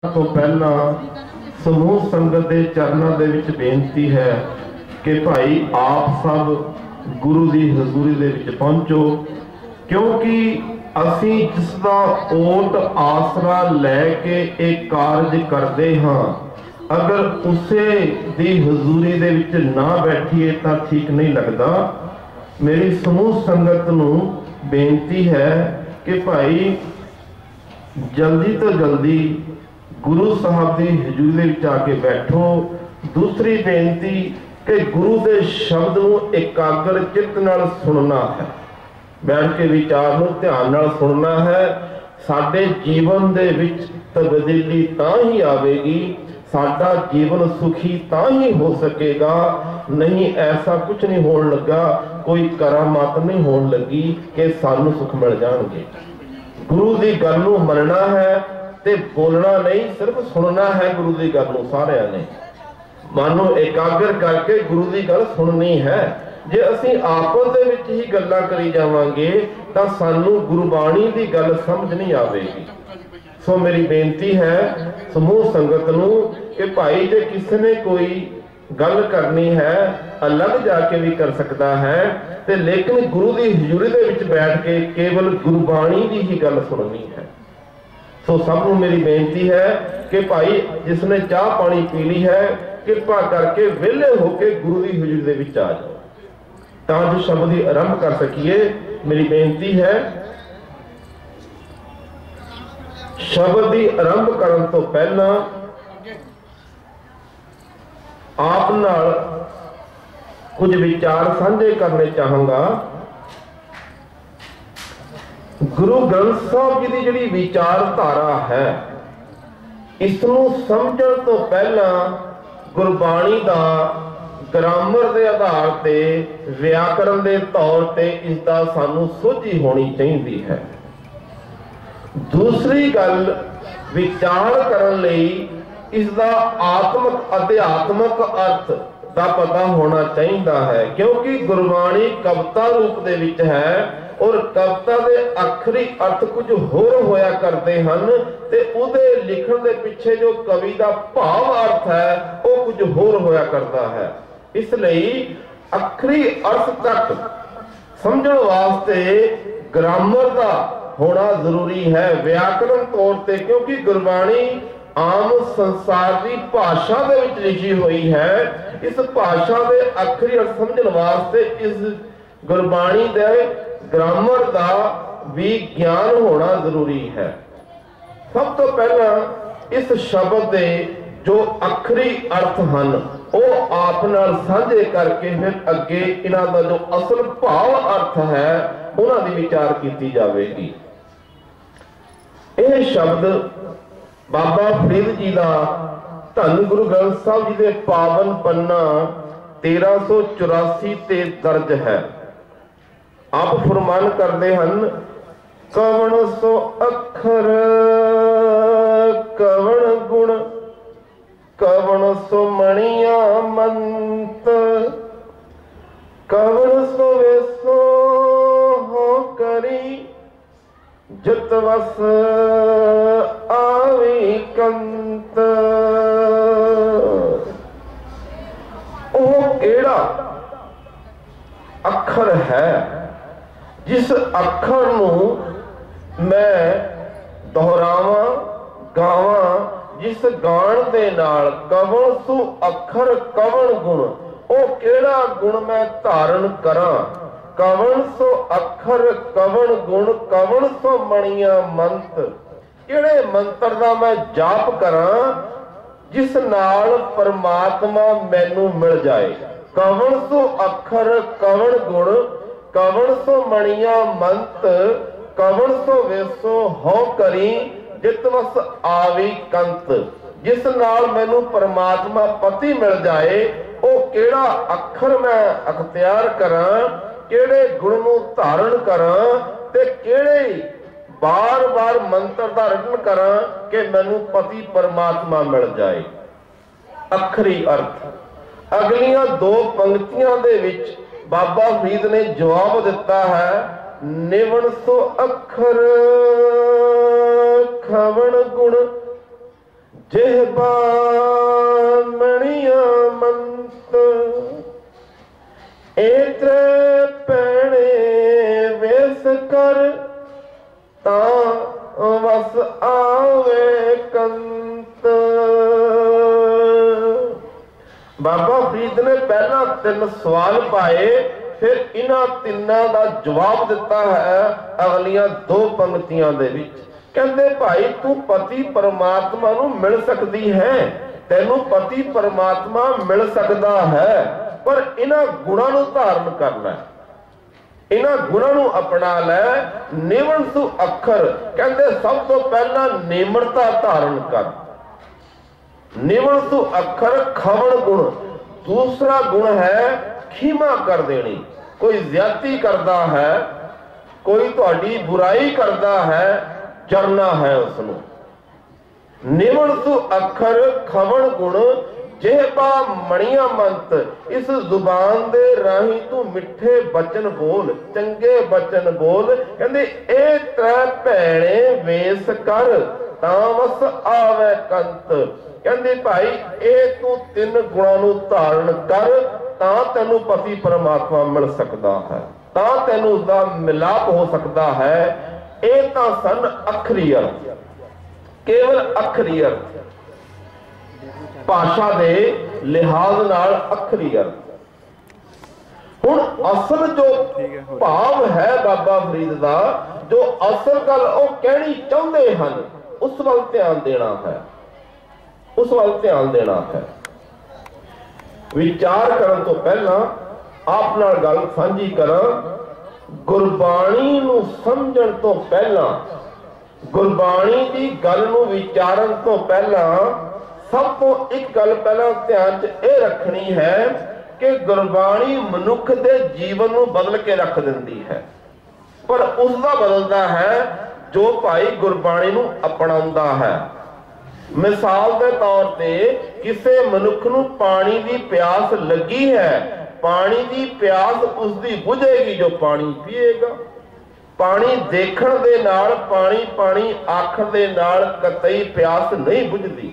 तो पहला समूह संगत के चरणों के विच बेनती है कि भाई आप सब गुरु की हजूरी दे विच पहुंचो, क्योंकि असी जिसका ओट आसरा लैके एक कारज करते हाँ, अगर उसे दी हजूरी दे विच ना बैठिए तो ठीक नहीं लगता। मेरी समूह संगत नूं बेनती है कि भाई जल्दी तो जल्दी गुरु साहब की हजूरी में आके बैठो। दूसरी बेनती कि गुरु के शब्द नूं एकाग्र चित्त नाल सुनना है, बैठ के विचार नूं ध्यान नाल सुनना है। साडे जीवन दे विच तब्दीली तां ही आवेगी, साडा जीवन सुखी तां ही हो सकेगा। नहीं ऐसा कुछ नहीं होने लगा, कोई करामात नहीं होने लगी कि सानू सुख मिल जाएंगे। गुरु की गल नूं मनना है ते बोलना नहीं, सिर्फ सुनना है गुरु की गल नूं। सारिਆਂ ने मन नूं एकाग्र करके गुरु की गल सुननी है। जे असीं आपस दे विच ही गल्लां करी जावांगे तां सानू गुरबाणी की गल समझ नहीं आवेगी। सो मेरी बेनती है समूह संगत नूं कि भाई जे किसी ने कोई गल करनी है अलग जाके भी कर सकता है, ते लेकिन गुरु की हजूरी दे विच बैठ के केवल गुरबाणी की ही गल सुननी है। सो सब नूं मेरी बेनती है कि भाई जिसने चाह पानी पी ली है, कृपा करके वेले होके गुरु की हजूरी दे विच आ जाओ तां जो शब्द ही आरंभ कर सकीए। मेरी बेनती है शब्द की आरंभ करन तो पहला आप नाल कुछ विचार साझे करने चाहूंगा। गुरु ग्रंथ साहब जी की जिहड़ी विचारधारा है, इसनूं समझण तो पहला गुरबाणी का ग्रामर के आधार ते व्याकरण के तौर ते इसका सानू सोझी होनी चाहिए है। दूसरी गल विचार करन लई इसका आत्मक अध्यात्मक अर्थ का पता होना चाहिए है, क्योंकि गुरबाणी कविता रूप दे विच है और कविता के आखिरी अर्थ कुछ होर होया करते हैं ते उहदे लिखण दे पिछे जो कवि का भाव अर्थ है वो कुछ होर होया करता है। इसलिए आखिरी अर्थ तक समझण वास्ते ग्रामर का होना जरूरी है, व्याकरण तौर ते, क्योंकि गुरबाणी आम संसार की भाषा दे विच लिखी हुई है। इस भाषा के आखिरी अर्थ समझण वास्ते इस गुरबाणी दे ग्रामर का भी ज्ञान होना जरूरी है। सब तो पहला इस शब्द के जो आखिरी अर्थ हैं वो आप नाल साझे करके फिर अगे इन्हां दा जो असल भाव अर्थ है उन्हां दी विचार की जाएगी। यह शब्द बाबा फरीद जी का धन गुरु ग्रंथ साहब जी के पावन पन्ना 1384 ते दर्ज है। आप फरमान करते हैं, कवण सो अखर कवण गुण कवण सो मणिया मंत कवण सो वेसो हो करी जित वस आवी कंत। वो केड़ा अखर है जिस अखर नूं मैं दोहरावा गावा, जिस गाण दे नाल कवण सो अखर कवण गुण, ओ केड़ा गुण मैं धारण करा। कवण सो अखर कवण गुण कवण सो मणिया मंत, किहड़े मंत्र दा मैं जाप करा जिस नाल परमात्मा मैनू मिल जाए। कवण सो अखर कवण गुण कवण सो मणिया मंत कवण सो वेसो हो करी जित वस आवी कंत, जिस नाल मैनू परमात्मा पति मिल जाए। ओ केड़ा अखर मैं अख्तियार करा, केड़े गुण नूं धारण करा ते केड़े बार बार मंत्र दा रटन करा कि मैनू पति परमात्मा मिल जाए। आखिरी अर्थ अगलियां दो पंक्तियां दे विच बाबा फरीद ने जवाब दिता है, निवण सो अखर खवण गुण ਜਿਹਬਾ ਮਣੀਆਂ ਮੰਤ ਇਤਰੇ ਪੈਣੇ ਵੇਸ ਕਰ ਤਾਂ ਵਸ ਆਵੇ ਕੰਤ। बाबा फरीद ने पहला 3 सवाल पाए, फिर इन्हां तिन्नां दा जवाब दिता है अगलियां 2 पंक्तियां दे विच। कहंदे भाई तू पति परमात्मा नूं मिल सकदी है, तैनूं पति परमात्मा मिल सकदा है, पर इन्हां गुणां नूं धारण कर लै, इन्हां गुणां नूं अपना लै। निवण सु अखर कहंदे सब तो पहला निमरता धारण कर। निवण सु अखर खवण गुण, दूसरा गुण है खीमा कर देनी। कोई ज्यादती करता है, कोई तुहाडी बुराई करता है, जरना है उसनूं। निवण सु अखर खवण गुण ਜਿਹਬਾ मणिया मंत, इस जुबान दे राही तू मिठे बचन बोल, चंगे बचन बोल। कहंदे ए त्रै भैणे वेस कर तां वस आवे कंत। कहंदे भाई ए तू 3 गुणां नूं धारण कर तां तैनूं पति परमात्मा मिल सकदा है, तां तैनूं उसदा मिलाप हो सकदा है। ਇਹ ਤਾਂ ਸਨ ਅੱਖਰੀ ਅਰਥ, ਕੇਵਲ ਅੱਖਰੀ ਅਰਥ, ਭਾਸ਼ਾ ਦੇ ਲਿਹਾਜ਼ ਨਾਲ ਅੱਖਰੀ ਅਰਥ। ਹੁਣ ਅਸਲ ਜੋ ਭਾਵ ਹੈ ਬਾਬਾ ਫਰੀਦ ਦਾ, ਜੋ ਅਸਲ ਗੱਲ ਉਹ ਕਹਿਣੀ ਚਾਹੁੰਦੇ ਹਨ, ਉਸ ਵੱਲ ਧਿਆਨ ਦੇਣਾ ਹੈ, ਉਸ ਵੱਲ ਧਿਆਨ ਦੇਣਾ ਹੈ। ਵਿਚਾਰ ਕਰਨ ਤੋਂ ਪਹਿਲਾਂ ਆਪ ਨਾਲ ਗੱਲ ਸਾਂਝੀ ਕਰਾਂ। ਗੁਰਬਾਣੀ ਨੂੰ ਸਮਝਣ ਤੋਂ ਪਹਿਲਾਂ, ਗੁਰਬਾਣੀ ਦੀ ਗੱਲ ਨੂੰ ਵਿਚਾਰਨ ਤੋਂ ਪਹਿਲਾਂ ਸਭ ਤੋਂ ਇੱਕ ਗੱਲ ਪਹਿਲਾਂ ਧਿਆਨ 'ਚ ਇਹ ਰੱਖਣੀ ਹੈ ਕਿ ਗੁਰਬਾਣੀ ਮਨੁੱਖ ਦੇ ਜੀਵਨ ਨੂੰ ਬਦਲ ਕੇ ਰੱਖ ਦਿੰਦੀ ਹੈ, ਪਰ ਉਸਦਾ ਬਦਲਦਾ ਹੈ ਜੋ ਭਾਈ ਗੁਰਬਾਣੀ ਨੂੰ ਅਪਣਾਉਂਦਾ ਹੈ। ਮਿਸਾਲ ਦੇ ਤੌਰ ਤੇ ਕਿਸੇ ਮਨੁੱਖ ਨੂੰ ਪਾਣੀ ਦੀ ਪਿਆਸ ਲੱਗੀ ਹੈ, पानी की प्यास उसकी बुझेगी जो पानी पीएगा। पानी देखण दे नाल, पानी पानी आखण दे नाल कतई प्यास नहीं बुझदी,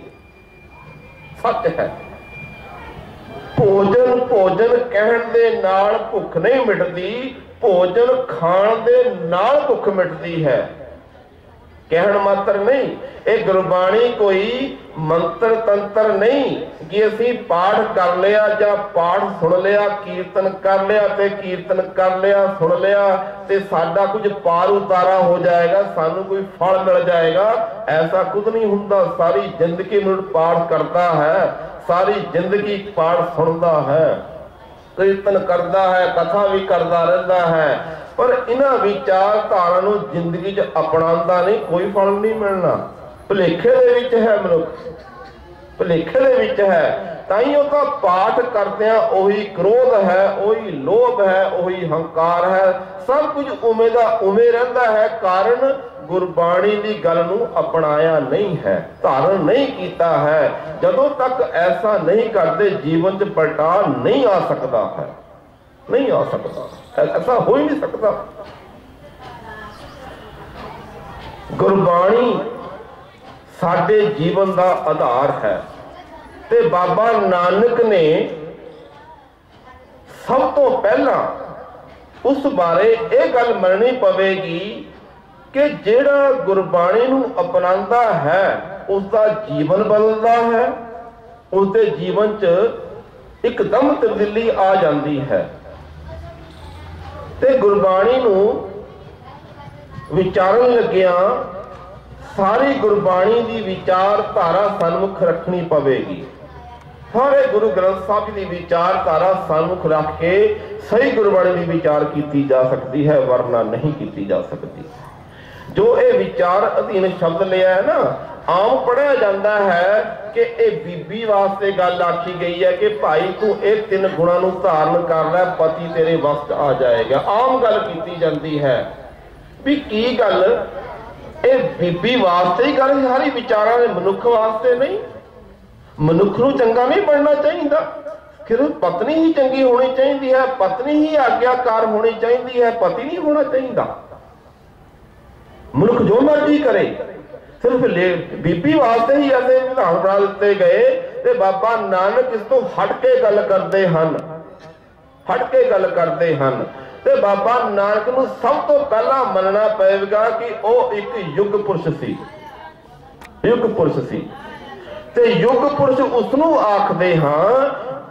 सच है। भोजन भोजन कहण दे नाल भुख नहीं मिटदी, भोजन खाण दे नाल भुख मिटदी है, कहण मात्र नहीं। ਇਹ ਗੁਰਬਾਣੀ ਕੋਈ ਮੰਤਰ ਤੰਤਰ ਨਹੀਂ ਕਿ ਅਸੀਂ ਪਾਠ ਕਰ ਲਿਆ ਜਾਂ ਪਾਠ ਸੁਣ ਲਿਆ, ਕੀਰਤਨ ਕਰ ਲਿਆ ਤੇ ਕੀਰਤਨ ਕਰ ਲਿਆ, ਸੁਣ ਲਿਆ ਤੇ ਸਾਡਾ ਕੁਝ ਪਾਰ ਉਤਾਰਾ ਹੋ ਜਾਏਗਾ, ਸਾਨੂੰ ਕੋਈ ਫਲ ਮਿਲ ਜਾਏਗਾ। ਐਸਾ ਕੁਝ ਨਹੀਂ ਹੁੰਦਾ। ਸਾਰੀ ਜ਼ਿੰਦਗੀ ਮਨੁੱਖ ਪਾਠ ਕਰਦਾ ਹੈ, ਸਾਰੀ ਜ਼ਿੰਦਗੀ ਪਾਠ ਸੁਣਦਾ ਹੈ, ਕੀਰਤਨ ਕਰਦਾ ਹੈ, ਕਥਾ ਵੀ ਕਰਦਾ ਰਹਿੰਦਾ ਹੈ, ਪਰ ਇਹਨਾਂ ਵਿਚਾਰਧਾਰਾ ਨੂੰ ਜ਼ਿੰਦਗੀ 'ਚ ਅਪਣਾਉਂਦਾ ਨਹੀਂ, ਕੋਈ ਫਲ ਨਹੀਂ ਮਿਲਣਾ। ਭੁਲੇਖੇ ਦੇ ਵਿੱਚ ਹੈ ਮਨੁੱਖ, ਭੁਲੇਖੇ ਦੇ ਵਿੱਚ ਹੈ। ਤਾਂ ਹੀ ਉਹ ਤਾਂ ਪਾਠ ਕਰਦਿਆਂ ਉਹੀ ਕ੍ਰੋਧ ਹੈ, ਉਹੀ ਲੋਭ ਹੈ, ਉਹੀ ਹੰਕਾਰ ਹੈ, ਸਭ ਕੁਝ ਉਵੇਂ ਦਾ ਉਵੇਂ ਰਹਿੰਦਾ ਹੈ। ਕਾਰਨ ਗੁਰਬਾਣੀ ਦੀ ਗੱਲ ਨੂੰ ਅਪਣਾਇਆ ਨਹੀਂ ਹੈ, ਧਾਰਨ ਨਹੀਂ ਕੀਤਾ ਹੈ। ਜਦੋਂ ਤੱਕ ਐਸਾ ਨਹੀਂ ਕਰਦੇ ਜੀਵਨ 'ਚ ਪਲਟਾਅ ਨਹੀਂ ਆ ਸਕਦਾ ਹੈ, ਨਹੀਂ ਆ ਸਕਦਾ, ਐਸਾ ਹੋ ਹੀ ਨਹੀਂ ਸਕਦਾ। ਗੁਰਬਾਣੀ ਸਾਡੇ ਜੀਵਨ ਦਾ ਆਧਾਰ ਹੈ ਤੇ ਬਾਬਾ ਨਾਨਕ ਨੇ ਸਭ ਤੋਂ ਪਹਿਲਾਂ ਉਸ ਬਾਰੇ ਇਹ ਗੱਲ ਮੰਨਣੀ ਪਵੇਗੀ ਕਿ ਜਿਹੜਾ ਗੁਰਬਾਣੀ ਨੂੰ ਅਪਣਾਉਂਦਾ ਹੈ ਉਸਦਾ ਜੀਵਨ ਬਦਲਦਾ ਹੈ, ਉਸਦੇ ਜੀਵਨ 'ਚ ਇੱਕਦਮ ਤਬਦੀਲੀ ਆ ਜਾਂਦੀ ਹੈ। ਤੇ ਗੁਰਬਾਣੀ ਨੂੰ ਵਿਚਾਰਨ ਲੱਗਿਆਂ सारी गुरबाणी की विचारधारा सन्मुख रखनी पवेगी। सारे गुरु ग्रंथ साहब की विचारधारा सन्मुख रख के सही गुरबाणी की विचार की जा सकती है, वरना नहीं की जा सकती। जो ये विचार अधीन शब्द लिया है ना, आम पढ़िया जाता है कि ये बीबी वास्ते गल आखी गई है कि भाई तू ये 3 गुणों को धारण कर लै, पति तेरे वस आ जाएगा। आम गल की जाती है भी की गल बीबी वास्ते ही गल, सारी विचारा ने मनुख वास्ते नहीं। मनुख नूं चंगा नहीं बनना चाहिए, फिर पत्नी ही चंगी होनी चाहिए है, पत्नी ही आज्ञाकार होनी चाहिए है, पति नहीं होना चाहिए। मनुख जो मर्जी करे, सिर्फ बीबी वास्ते ही ऐसे विधान बना दिते गए ते बाबा नानक इस तो हट के गल करते हैं, हट के गल करते हैं। ते बाबा नानक नूं सब तो पहला मनना पएगा कि वह एक युग पुरुष सी, युग पुरुष सी। ते युग पुरुष उसनूं आखदे हां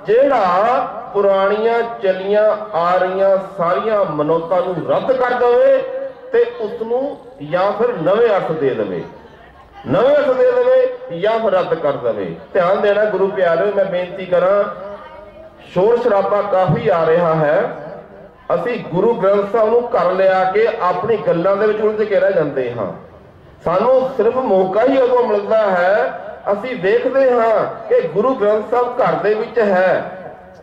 जिहड़ा पुरानियां चलियां आ रही सारियां मनौतां नूं रद्द कर देवे ते उसनूं या फिर नवे अर्थ दे देवे, नवे अर्थ दे देवे या फिर रद्द कर देवे। ध्यान देना गुरु प्यारे, मैं बेनती करा, शोर शराबा काफी आ रहा है, असी गुरु ग्रंथ साहब नूं घर लिया के अपनी गल्लां दे विच उलझ के रह जांदे हां। सानू सिर्फ मौका ही उदों मिलता है, असी देखते हाँ कि गुरु ग्रंथ साहब घर दे विच है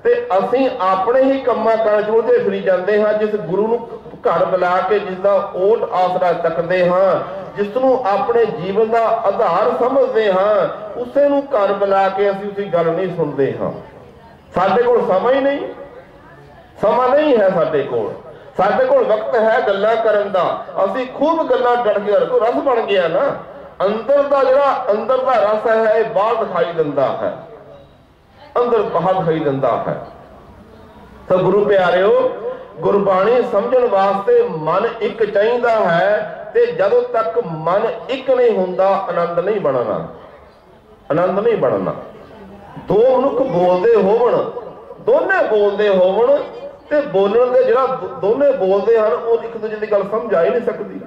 ते असी अपने ही कम्मां काज च उलझे फिरी जांदे हां। जिस गुरु नूं घर बुला के जिसका ओट आसरा तकते हाँ, जिसनों अपने जीवन का आधार समझते हाँ, उसे नूं घर बुला के असी उसकी गल नहीं सुनते हाँ। साडे कोल समा ही नहीं, समा नहीं है साडे कोल, साडे कोल वक्त है गल्लां करन दा, असी खूब गल्लां डट के रखो, रस बन गया ना। अंदर दा जिहड़ा अंदर दा रस है बाहर दिखाई दिंदा है, अंदर बाहर दिखाई दिंदा है। तो गुरु प्यारिओ, गुरबाणी समझण वास्ते मन एक चाहिदा है ते जदों तक मन एक नहीं हुंदा आनंद नहीं बनना, आनंद नहीं बनना। दो मनुख बोलदे होवण, दोने बोलदे होवण ते बोलण दे जिहड़ा दोने बोलदे हन वो एक दूजे दी गल समझ आ ही नहीं सकदी।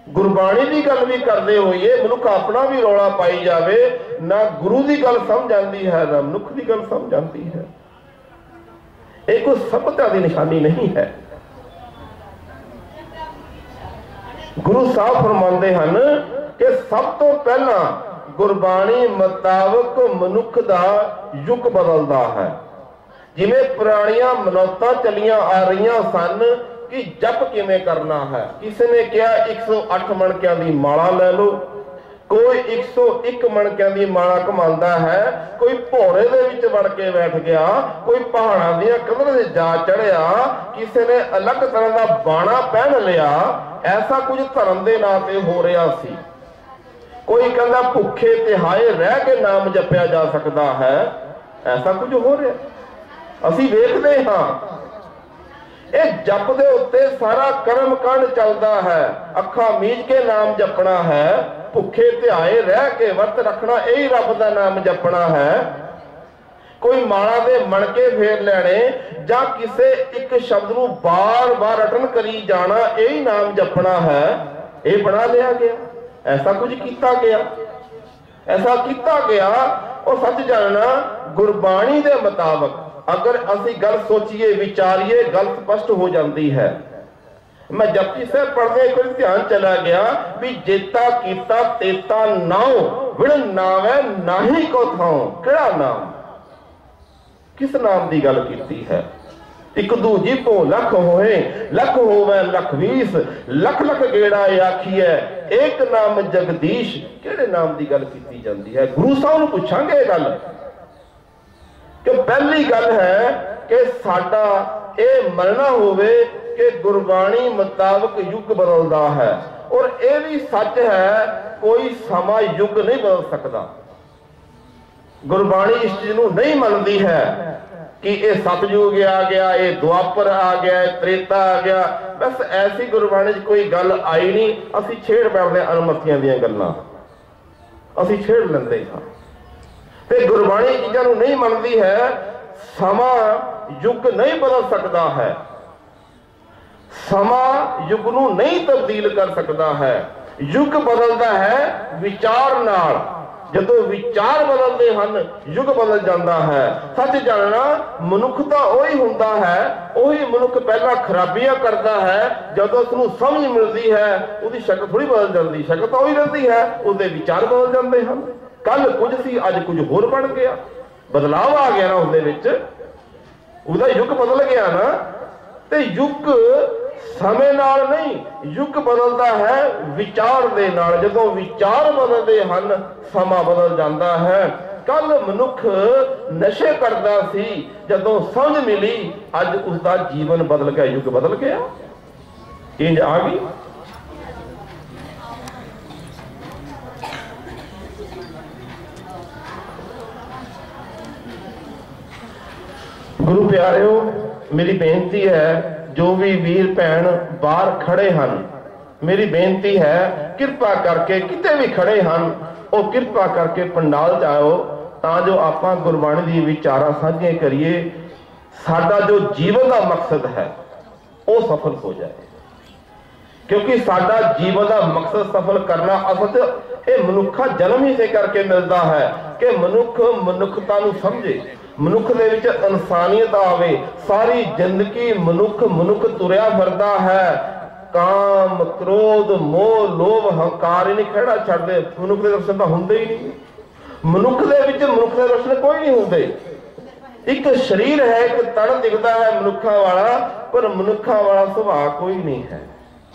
गुरबाणी की गल भी करते होइए मनुख अपना भी रौला पाई जावे, ना गुरु की गल समझ आती है ना मनुख की गल समझ आती है। एक कोई सभ्यता की निशानी नहीं है। गुरु साहब फरमाते हैं कि सब तो पहला गुरबाणी मुताबिक मनुख का युग बदलता है। जिवें पुरानियां मनौतां चलियां आ रही सन कि जप किवें करना है, किसी ने कहा 108 मणकियां की माला ले लो, कोई 101 मणकियां की माला घुमांदा है, कोई भौरे दे विच वड़ के बैठ गया, कोई पहाड़ां दीयां कंधां ते जा चढ़िया, किसी ने अलग तरह का बाणा पहन लिया। ऐसा कुछ धर्म के नाम ते हो रहा सी। कोई कहता भुखे तिहाए रह के नाम जपया जा सकता है, ऐसा कुछ हो रहा असी वेखते हाँ। ये जप दे उत्ते सारा कर्म कांड चलता है, अखा मीच के नाम जपना है, भुखे ध्याए रह के वर्त रखना, यही रब का नाम जपना है। कोई माला दे मणके फेर लेने जां किसे एक शब्द नूं बार बार रटन करी जाना, यही नाम जपना है, ये बना लिया गया। ऐसा कुछ किया गया, ऐसा किया गया। और सच जानना गुरबाणी के मुताबिक अगर असी गल सोचिए विचारिए गल स्पष्ट हो जाती है। मैं जपजी साहब पढ़ने एक ध्यान चला गया भी जेता कीता तेता नाओ विण नावै नाही को थाओ। केड़ा नाम, किस नाम की गल की है? एक दूजी तो लख होए लख होवे लख 20 लख लख गेड़ा आखिए एक नाम जगदीश। केड़े नाम की गल की जाती है? गुरु साहब नूं पुछांगे गल कि पहली गल है कि साडा ये मनना होवे कि गुरबाणी मुताबिक युग बदलता है। और यह भी सच है कोई समा युग नहीं बदल सकता। गुरबाणी इस चीज नूं नहीं मनती है कि ये सतयुग आ गया, ये द्वापर आ गया, त्रेता आ गया। बस ऐसी गुरबाणी कोई गल आई नहीं, असी छेड़ बैठते अनुमतियां दी गल्लां असी छेड़ लेंदे हां। ते गुरबाणी चीज़ां नूं नहीं मनती है। समा युग नहीं बदल सकता है, समा युग नूं नहीं तब्दील कर सकता है। युग बदलता है विचार नाल। जदों विचार बदलते हैं युग बदल जाता है। सच जानना मनुख तो वही हुंदा है, वही मनुख पहला खराबियां करता है, जदों उसनूं समझ मिलती है उसकी शक्ल थोड़ी बदल जाती, शक्ल तो वही रहती है, उसके विचार बदल जाते हैं। कल कुछ सी अज कुछ होर बन गया, बदलाव आ गया ना उसदे विच, उसदा युग बदल गया ना। ते युग समय नाल नहीं, युग बदलता है विचार दे नाल। जदों विचार बदलते हैं समा बदल जाता है। कल मनुख नशे करता सी, जदों समझ मिली अज उसका जीवन बदल गया, युग बदल गया, इंज आ गई। गुरु प्यारिओ, मेरी बेनती है, जो भी वीर भैन बाहर खड़े हैं, मेरी बेनती है किरपा करके किते भी खड़े हैं वो किरपा करके पंडाल जाओ, तां जो आपां गुरबाणी दी विचारां साझीਆਂ करिए, साडा जो जीवन का मकसद है वो सफल हो जाए। क्योंकि साडा जीवन का मकसद सफल करना असल ये मनुखा जन्म ही से करके मिलता है कि मनुख मनुखता नूं समझे, मनुख दे विच इंसानियत आवे। सारी जिंदगी मनुख मनुख तुरिया फिरदा है, काम क्रोध मोह लोभ हंकार ही नहीं खेड़ा छड्डदे। मनुख दे दर्शन तो हुंदे ही नहीं, मनुख दे विच मनुख दे दर्शन कोई नहीं हुंदे। एक शरीर है, एक तन दिखता है मनुखा वाला, पर मनुखा वाला सुभाव कोई नहीं है,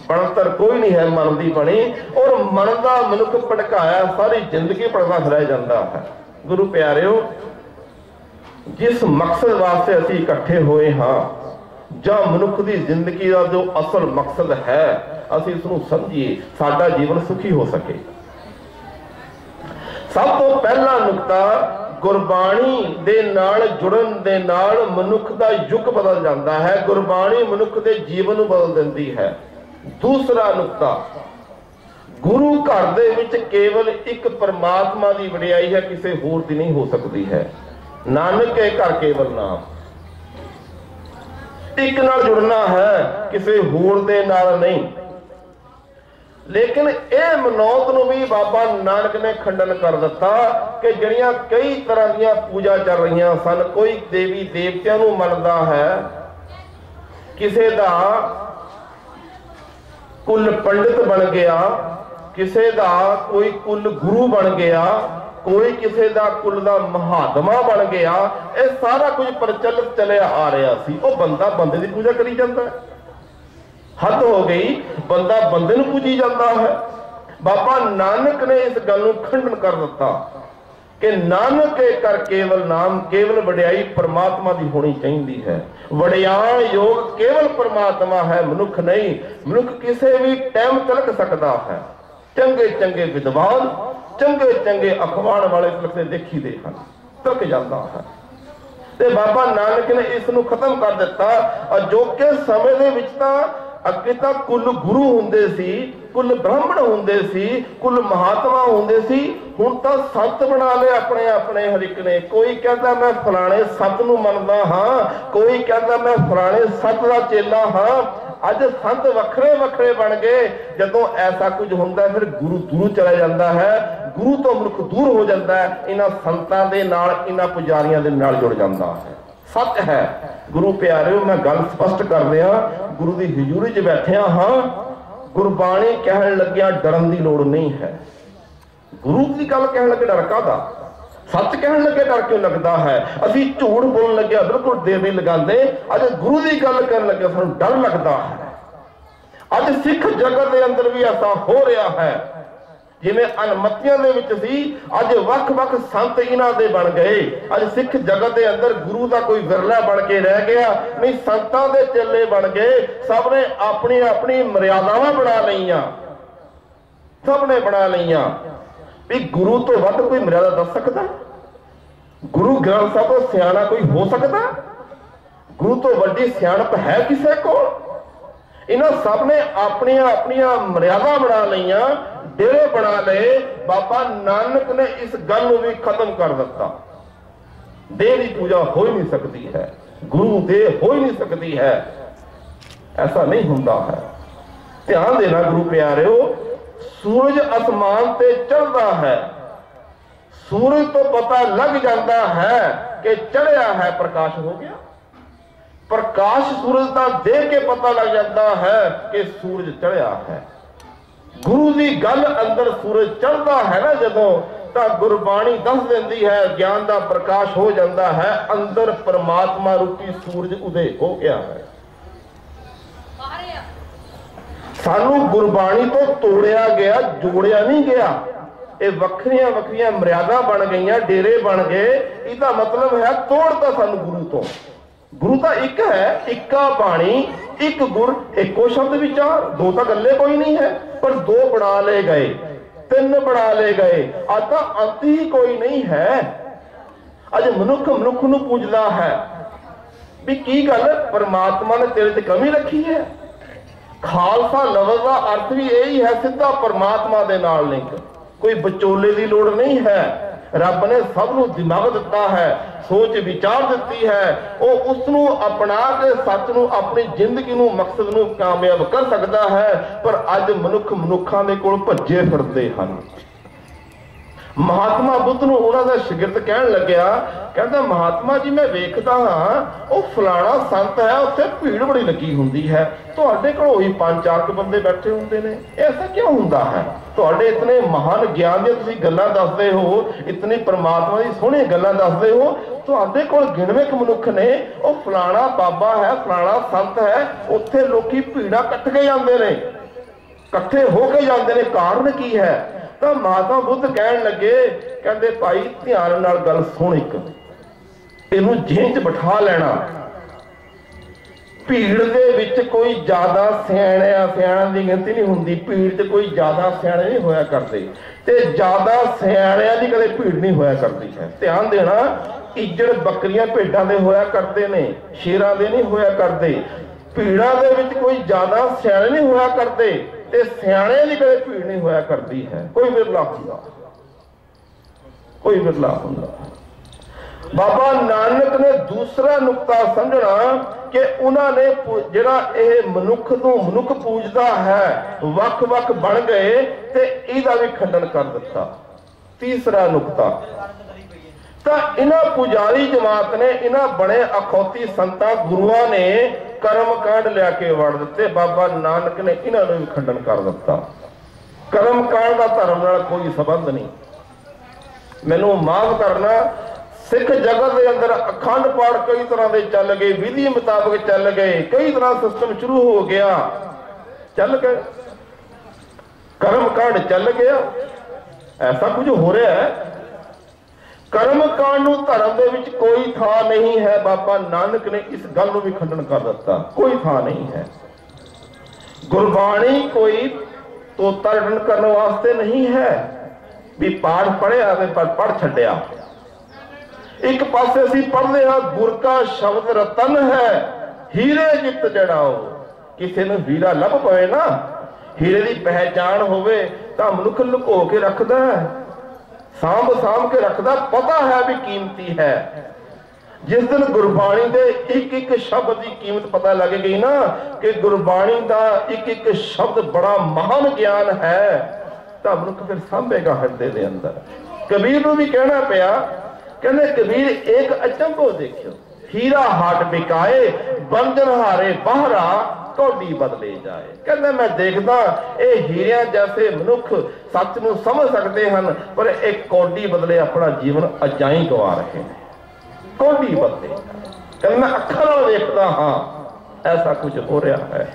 बनतर कोई नहीं है मन की बनी। और मन का मनुख भटकाया सारी जिंदगी भटकदा फिर जाता है। गुरु प्यारिओ, जिस मकसद वास्ते असीं इकट्ठे होए हाँ, जां मनुख की जिंदगी का जो असल मकसद है, असीं इसनूं समझिए, साडा जीवन सुखी हो सके। सब तो पहला नुकता, गुरबाणी दे नाल जुड़न दे नाल मनुख दा युग बदल जाता है, गुरबाणी मनुख दे जीवन नूं बदल दिंदी है। दूसरा नुकता, गुरु घर दे विच केवल एक परमात्मा की वडियाई है, किसी होर दी नहीं हो सकती है। नानक के घर केवल नाम, एक नाल जुड़ना है, किसी होर दे नाल नहीं। लेकिन यह मनौत नूं भी बाबा नानक ने खंडन कर दिता कि जिहड़ियां कई तरह दी पूजा चल रही सन, कोई देवी देवतियां नूं मनदा है, किसी दा कुल पंडित बन गया, किसी दा कोई कुल गुरु बन गया, कोई किसी दा कुल दा महात्मा बन गया। यह सारा कुछ प्रचलित चले आ रहा सी। वो बंदा बंदे की पूजा करी जाता है, हद हो गई, बंदा बंदे नूं पूजी जाता है। बाबा नानक ने इस गल नूं खंडन कर दिता कि नानक के कर केवल नाम, केवल वडियाई परमात्मा की होनी चाहिए है। वडियाई योग केवल परमात्मा है, मनुख नहीं। मनुख किसी भी टाइम तिलक सकता है। चंगे चंगे विद्वान, चंगे चंगे अखवाण वाले तिलकते देखी दे हैं, तिलक जाता है। ते बाबा नानक ने इसनूं खत्म कर दिता। अजोके समय दे विच तां अगे तां कुल गुरु हुंदे सी, कुल ब्राह्मण हुंदे सी, कुल महात्मा हुंदे सी। हुण तां संत बना ले अपने अपने हर एक ने। कोई कहता मैं फलाने संत नूं मनदा हां, कोई कहता मैं फलाने संत दा चेला हां। अज संत वखरे वखरे बन गए। जदों ऐसा कुछ हुंदा फिर गुरु दूर चला जाता है, गुरु तो मनुख दूर हो जाता है, इन्हां संतां दे नाल इन्हां पुजारियां दे नाल जुड़ जाता है। सच है गुरु प्यारिओ, मैं गल स्पष्ट कर दिया, गुरु की हजूरी च बैठिया हाँ, गुरबाणी कहन लग्या डरन की लोड़ नहीं है। गुरु की गल कहन लगे डर काहदा, सच कहन लगे डर क्यों लगता है। असी झूठ बोलने लगे बिल्कुल देर नहीं लगाते। अज गुरु की गल करन लगे सानू डर लगता है। अज सिख जगत के अंदर भी ऐसा हो रहा है, जिवें अनमतियां दे विच सी, अज वख-वख संत इन्हां दे बन गए। अज सिख जगत के अंदर गुरु का कोई विरला बन के रह गया नहीं, संतां दे चेले बन गए। सब ने अपनी अपनी मर्यादावां बना लईआं, सब ने बना लईआं भी गुरु तो वध कोई मर्यादा दस सकता? गुरु ग्रंथ साहब तो सियाणा कोई हो सकता? गुरु तो वड्डी सियाणप है किसे को? इन्हां सब ने अपनी अपनी मर्यादा बना लईआं, डेरे बना ले। बाबा नानक ने इस गल को भी खत्म कर दिता। देह की पूजा हो ही नहीं सकती है, गुरु देह हो ही नहीं सकती है, ऐसा नहीं होता है। ध्यान देना गुरु प्यारिओ, सूरज आसमान ते चढ़ता है, सूरज तो पता लग जाता है कि चढ़िया है, प्रकाश हो गया। प्रकाश सूरज का देख के पता लग जाता है कि सूरज चढ़िया है। गुरु की गल अंदर सूरज चढ़ता है ना जदों, तो गुरबाणी दस देती है, ज्ञान का प्रकाश हो जाता है, अंदर परमात्मा रूपी सूरज उदय हो गया है। सानू गुरबाणी तो तोड़िया गया, जोड़िया नहीं गया। ये वखरिया वखरिया मर्यादा बन गई, डेरे बन गए। इसका मतलब है तोड़ता सानू गुरु तो। गुरु तो एक है, इक्का बाणी, एक गुर, एको शब्द विचार। दो तो गल्ले कोई नहीं है, पर दो बना ले गए, तीन बना ले गए। अज तो अंत ही कोई नहीं है। अज मनुख मनुख नूं पूजदा है, भी की गल परमात्मा ने तेरे ते कमी रखी है। खालसा लफ्ज़ का अर्थ भी यही है, सीधा परमात्मा दे नाल लिंक, कोई विचोले की लोड़ नहीं है। रब ने सबनों दिमाग दिता है, सोच विचार दी है, वो उसनों अपना के सच नूं अपनी जिंदगी नूं मकसद नूं कामयाब कर सकता है। पर अज मनुख मनुखा दे कोल भज्जे फिरदे हन। महात्मा बुद्ध नूं उन्हां दा शिगिरद कहण लग्या, कहंदा महात्मा जी मैं वेखदा हां वो फलाना संत है, उत्थे भीड़ बड़ी लगी हुंदी है, तुहाडे कोल ओही 5-4 बंदे बैठे हुंदे ने, ऐसा क्यों हुंदा है? तुहाडे इतने महान ज्ञान दी तुसीं गल्लां दसदे हो, इतनी परमात्मा दी सोहणी गल्लां दसदे हो, तुहाडे कोल गिणवेक मनुख ने, वो फलाना बाबा है, फलाना संत है, उत्थे लोकी भीड़ां कट्ठ के जांदे ने, इकट्ठे होके जांदे ने, कारण की है? तो महात्मा बुद्ध कहन लगे, कहते भाई ध्यान नाल गल सुन, एक इनू जेहन च बिठा लेना। भीड़ दे विच कोई ज्यादा सियाणियां की गिनती नहीं हुंदी, भीड़ च कोई ज्यादा सियाणे नहीं होया करते, ते ज्यादा सियाणियां की कदे भीड़ नहीं होया करती है। ध्यान देना, इज्जड़ बकरियां भेडां दे होया करते ने, शेरां दे नहीं होया करते। भीड़ां दे विच कोई ज्यादा सियाणे नहीं होया करते, ते सियाणे दी कदे भीड़ नहीं होया करती है। कोई विरला हुंदा, कोई विरला हुंदा। बाबा नानक ने दूसरा नुकता समझना कि उन्होंने जिहड़ा यह मनुख नूं मनुख पूजदा है, वख वख बन गए ते इहदा भी खंडन कर दिता। तीसरा नुकता, तो इन्हां पुजारी जमात ने, इन्हां बड़े अखौती संतां गुरुआं ने कर्म कांड लिया के वड़ दिते। बाबा नानक ने इन्होंने भी खंडन कर दिता। कर्म कांड का धर्म नाल कोई संबंध नहीं। मैनू माफ करना, सिख जगत के अंदर अखंड पाठ कई तरह के चल गए, विधि मुताबिक चल गए, कई तरह सिस्टम शुरू हो गया, चल गए, कर्म कांड चल गया, ऐसा कुछ हो रहा है। कर्म कांड धर्म दे विच कोई थां नहीं है। बाबा नानक ने इस गल नूं भी खंडन कर दिता, कोई थां नहीं है। गुरबाणी कोई तोता रटन करने वास्ते नहीं है भी पाठ पढ़िया पर पढ़ छड्डिया। एक पासे असीं पढ़दे हां गुर का शब्द रतन है, हीरे जित जड़ाओ। किसी नूं हीरा लभ पवे ना, हीरे की पहचान होवे तां मनुख लुको के रखदा है, सांभ सांभ के रखदा, पता है भी कीमती है। जिस दिन गुरबाणी दे एक एक शब्द की कीमत पता लग गई ना कि गुरबाणी का एक एक शब्द बड़ा महान ज्ञान है, तो मनुख फिर सांभेगा हृदय के अंदर। कबीर को भी कहना पिया, कहने कबीर एक अचंभो देखियो, हीरा हाट बिकाए बंजन हारे बाहरा कौडी बदले जाए। कहते मैं देखदा ये हीरिया जैसे मनुख सच नूं समझ सकते हैं, पर एक कौडी बदले अपना जीवन अजाई गवा रहे हैं। कौडी बदले, कहते मैं अखां नाल देखदा हाँ ऐसा कुछ हो रहा है।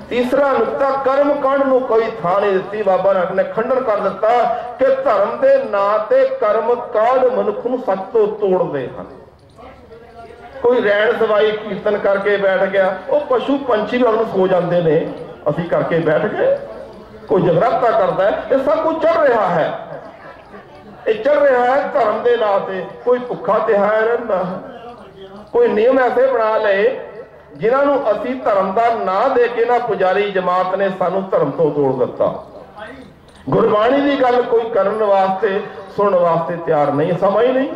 तीसरा नुकता, कर्म कांड नूं कोई थां नहीं दित्ती। बाबा नानक ने खंडन कर दिता कि धर्म के नां ते कर्म कांड मनुख नूं सच तो तोड़दे हैं। कोई रैन सवाई कीर्तन करके बैठ गया, वो पशु पंछी भी उन्होंने सो जाते हैं, असी करके बैठ गए। कोई जगराता करता है, ये सब कुछ चल रहा है, ये चल रहा है धर्म के नाम से। कोई भुखा तिहार रहता है, कोई नियम ऐसे बना ले जिन्होंने असी धर्म का ना दे के ना पुजारी जमात ने सानू धर्म तो तोड़ दिता। गुरबाणी की गल कोई करने वास्ते सुनने वास्ते तैयार नहीं, समा ही नहीं।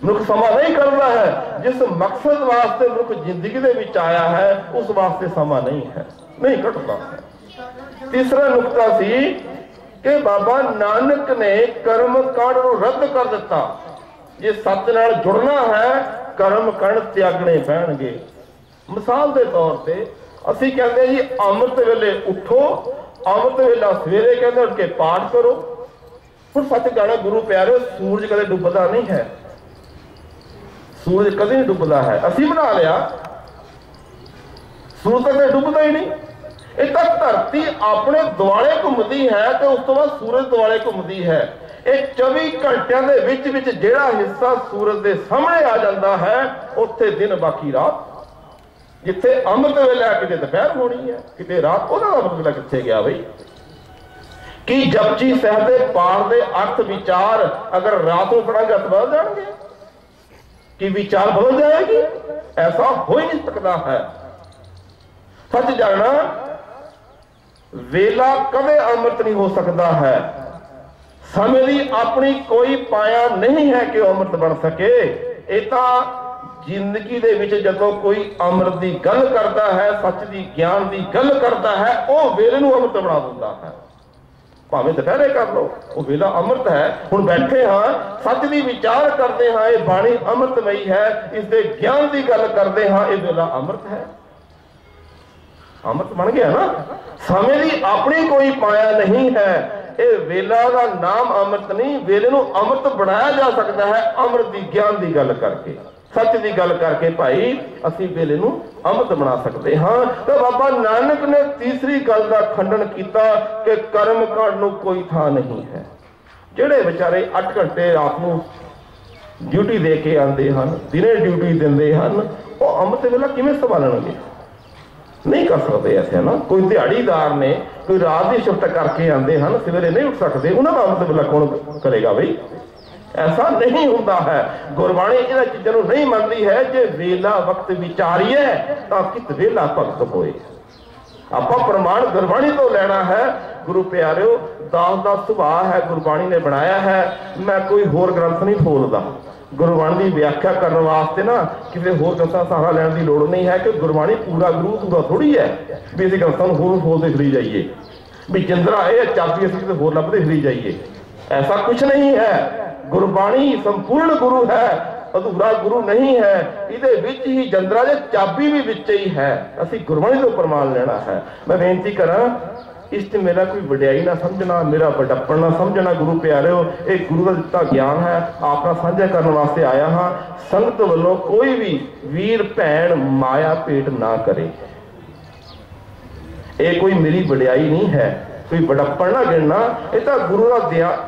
मनुख समा नहीं करता है, जिस मकसद वास्ते मनुख जिंदगी दे विच आया है उस वास्ते समा नहीं है, नहीं कटता है। तीसरा नुकता सी कि बाबा नानक ने कर्म कांड नूं रद्द कर दिता। जे सत्य नाल जुड़ना है कर्म कांड त्यागने पैणगे। मिसाल के तौर पर असीं कहते जी अमृत वेले उठो, अमृत वेला सवेरे कहते उठ के पाठ करो। हुण सच गाना गुरु प्यारे, सूरज कदे डुबदा नहीं है, सूरज कभी नहीं डुबदा है। असी बना लिया सूरज कदे डुबदा ही नहीं। एक तो धरती अपने दुआले घूमती है तो उस तो बाद सूरज दुआले घूमती है। ये 24 घंटिया के विच विच जिहड़ा हिस्सा सूरज के सामने आ जाता है उत्थे दिन बाकी रात। जिथे अमृत वेला किते दोपहर होनी है, किते रात, उहदा अमृत वेला किथे गया बई? कि जपजी साहिब के पाठ के अर्थ विचार अगर रात को पढ़ांगे तो बदल जाएंगे? कि विचार बदल जाएगी? ऐसा हो ही नहीं सकता है। सच जानना, वेला कदे अमृत नहीं हो सकता है। समय की अपनी कोई पाया नहीं है कि अमृत बन सके। इतना जिंदगी दे विच जदों कोई अमृत की गल करता है, सच की ज्ञान की गल करता है, वह वेले नूं अमृत बना दिंदा है। भावें दोपहरे कर लो, वो वेला अमृत है। हुण बैठे हाँ, सच की विचार करते हाँ, ये बाणी अमृतमयी है, इसके ज्ञान की गल करते हाँ, ये वेला अमृत है। अमृत बन गया ना। समय की अपनी कोई पाया नहीं है। ये वेला का नाम अमृत नहीं, वेले नूं अमृत बनाया जा सकता है अमृत की ज्ञान की गल करके, सच की गल करके। भाई असी वेले नूं अमृत बना सकते हाँ। तो बाबा नानक ने तीसरी गल का खंडन किया कि कर्म कांड नूं कोई थां नहीं है। जिहड़े बेचारे 8 घंटे रात नूं ड्यूटी दे के आते हैं, दिने ड्यूटी देंदे हैं, वो अमृत वेला किवें संभालणगे? नहीं कर सकते ऐसे ना। कोई दिहाड़ीदार ने कोई रात की शिफ्ट करके आते हैं, सवेरे नहीं उठ सकते, उन्होंने अमृत वेला कौन करेगा भाई? ऐसा नहीं होता है। गुरबाणी इन चीजों को नहीं मानती है। जे वेला वक्त विचारिए तो कित वेला भगत होए। आप प्रमाण गुरबाणी तो लेना है। गुरु प्यारिओ, दास का सुभाव है, गुरबाणी ने बनाया है। मैं कोई होर ग्रंथ नहीं खोलता। गुरबाणी की व्याख्या करने वास्ते ना किसी होर ग्रंथां सहारा लेने की लोड़ नहीं है कि गुरबाणी पूरा गुरु पूरा थोड़ी है भी असीं ग्रंथां होर खोलते फिरी जाइए, भी जिंदरा ये चाबी असीं किते होर लभदे फिरी जाइए। ऐसा कुछ नहीं है। गुरबाणी संपूर्ण गुरु है, अधूरा गुरु नहीं है। इहदे विच ही जंदरा जे चाबी भी विच ही है। असीं गुरबाणी तो प्रमाण लेना है। मैं बेनती करा, इस मेरा कोई वड्याई ना समझना, मेरा वडप्पण ना समझना। गुरु प्यारिओ, एक गुरु का दिता ज्ञान है, आपका साझा करने वास्ते आया हाँ। संगत वालों कोई भी वीर भैन माया पेट ना करे। ये कोई मेरी वड्याई नहीं है, कोई बड़प्पण ना गिनना। ये तो गुरु का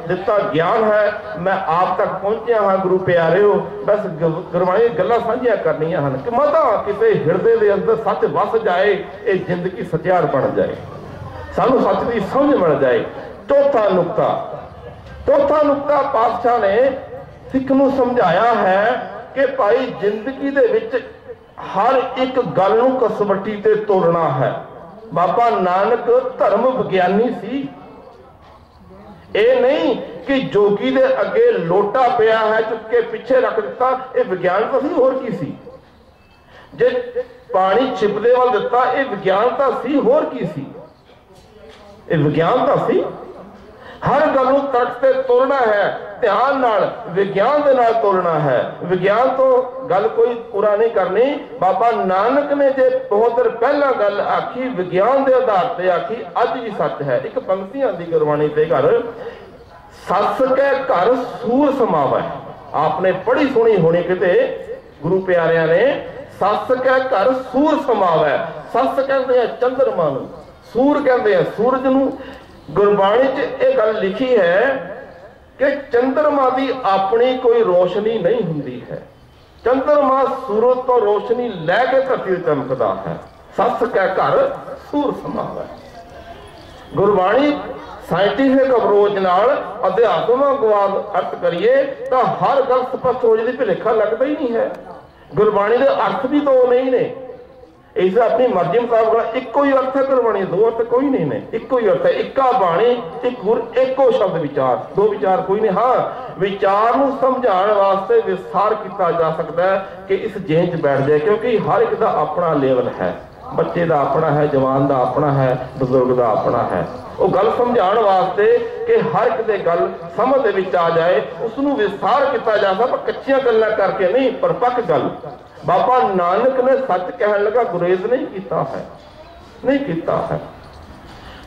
दिता ज्ञान है। मैं आप तक पहुंचा हाँ गुरु प्यारिओ, बस गुरबाणी गल्लां साझियां करनियां हन कि मता किसी हिरदे दे अंदर सच वस जाए, ये जिंदगी सत्यार बन जाए, सानू सच की समझ मिल जाए। चौथा नुकता पातशाह ने सिख नूं समझाया है कि भाई जिंदगी दे विच हर एक गल नूं कसवटी ते तोलना है। बाबा नानक धर्म विज्ञानी सी। ये नहीं कि जोगी दे अगे लोटा पिया है चुक के पीछे रख दिता, ये विज्ञान तो सी, होर की सी? जे पानी छिपदे वाल दिता, ये विज्ञानता सी, होर की सी? ये विज्ञानता सी। हर गल नूं तर्क ते तोलना है, ध्यान नाल विज्ञान दे नाल तोलना है। विज्ञान तो गल कोई पूरा नहीं करनी। बाबा नानक ने जे बहुत देर पहला गल आखी, विज्ञान के आधार पर आखी, अज भी सच है। एक पंक्ति आती गुरबाणी ते घर, सस कै घर सूर समावै। आपने पढ़ी सुनी होनी किते गुरु प्यारिया ने, सस कै घर सूर समावै। सस कहते हैं चंद्रमा नूं, सूर कहते हैं सूरज नूं। गुरबाणी च यह गल लिखी है कि चंद्रमा की अपनी कोई रोशनी नहीं हुंदी है। चंद्रमा सूरज तो रोशनी लैके धरती चमकदा है। सस कै घर सूर समावै। गुरबाणी साइंटिफिक अप्रोच नाल अध्यात्मक अर्थ करिए तो हर गल स्पष्ट हो जाती, भुलेखा लगता ही नहीं है। गुरबाणी के अर्थ भी तो नहीं ने, इस अपनी मर्जी मुताबिक इको ही अर्थ है। गुरबाणी दो अर्थ कोई नहीं ने, इको ही अर्थ है। इक्का बाणी, एक गुर, एको शब्द विचार, दो विचार कोई नहीं। हाँ, विचार को समझाने वास्ते विस्तार किया जा सकता है कि इस जेन च बैठ जाए, क्योंकि हर एक का अपना लेवल है। बच्चे का अपना है, जवान का अपना है, बजुर्ग का अपना है। वो गल समझाने वास्ते कि हर एक दे गल समझ दे विच आ जाए, उसनूं विस्तार किया जा सकता, कच्चियां गल्लां करके नहीं, परपक्क गल। बाबा नानक ने सच कहने लगा गुरेज नहीं किया है, नहीं किया है।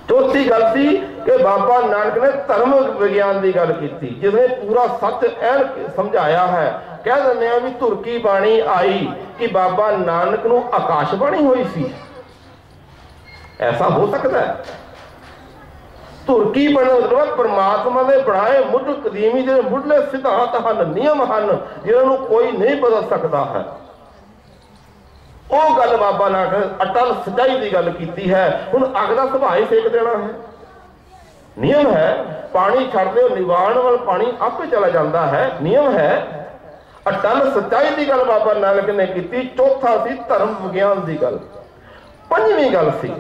चौथी गल थी कि बाबा नानक ने धर्म विज्ञान की गल की, जिसने पूरा सच ऐन समझाया है। कह दें भी धुरकी बाणी आई कि बाबा नानक नूं आकाशबाणी हुई सी। ऐसा हो सकता है? धुरकी बनने मतलब परमात्मा के बनाए मुढ़ कदीमी जो मुढ़ले सिद्धांत हैं, नियम हैं, जिन्होंने कोई नहीं बदल सकता है। वो गल बाबा नानक अटल सच्चाई की गल की है। हुण अग दा सुभाव ही सेक देना है, नियम है। पानी छड्ड दो, निवाण वाल पानी आपे चला जाता है, नियम है। अटल गल सच्चाई की गल बाबा नानक ने की। चौथा सी धर्म विज्ञान की गल। पंजवीं गल सी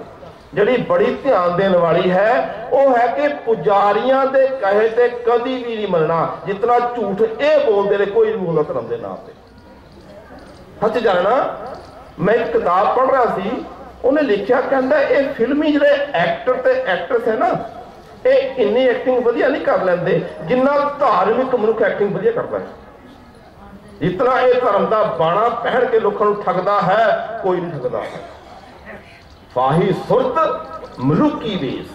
जिहड़ी बड़ी ध्यान देने वाली है, वह है कि पुजारियां दे कहे ते कदी भी नहीं मनना। जितना झूठ ये बोलते रहे कोई नहीं बोलता धर्म के नाम से। सच जानना, मैं एक किताब पढ़ रहा सी, उन्हें लिखा कहता ये फिल्मी जो एक्टर ते एक्ट्रेस है ना, ये इन्नी एक्टिंग वधिया नहीं कर लेंदे जिन्ना धार्मिक मनुख एक्टिंग वधिया करता है। जितना ये धर्म का बाणा पहन के लोगों को ठगदा है कोई नहीं ठगदा है। फाही सुरत मलुकी वेश,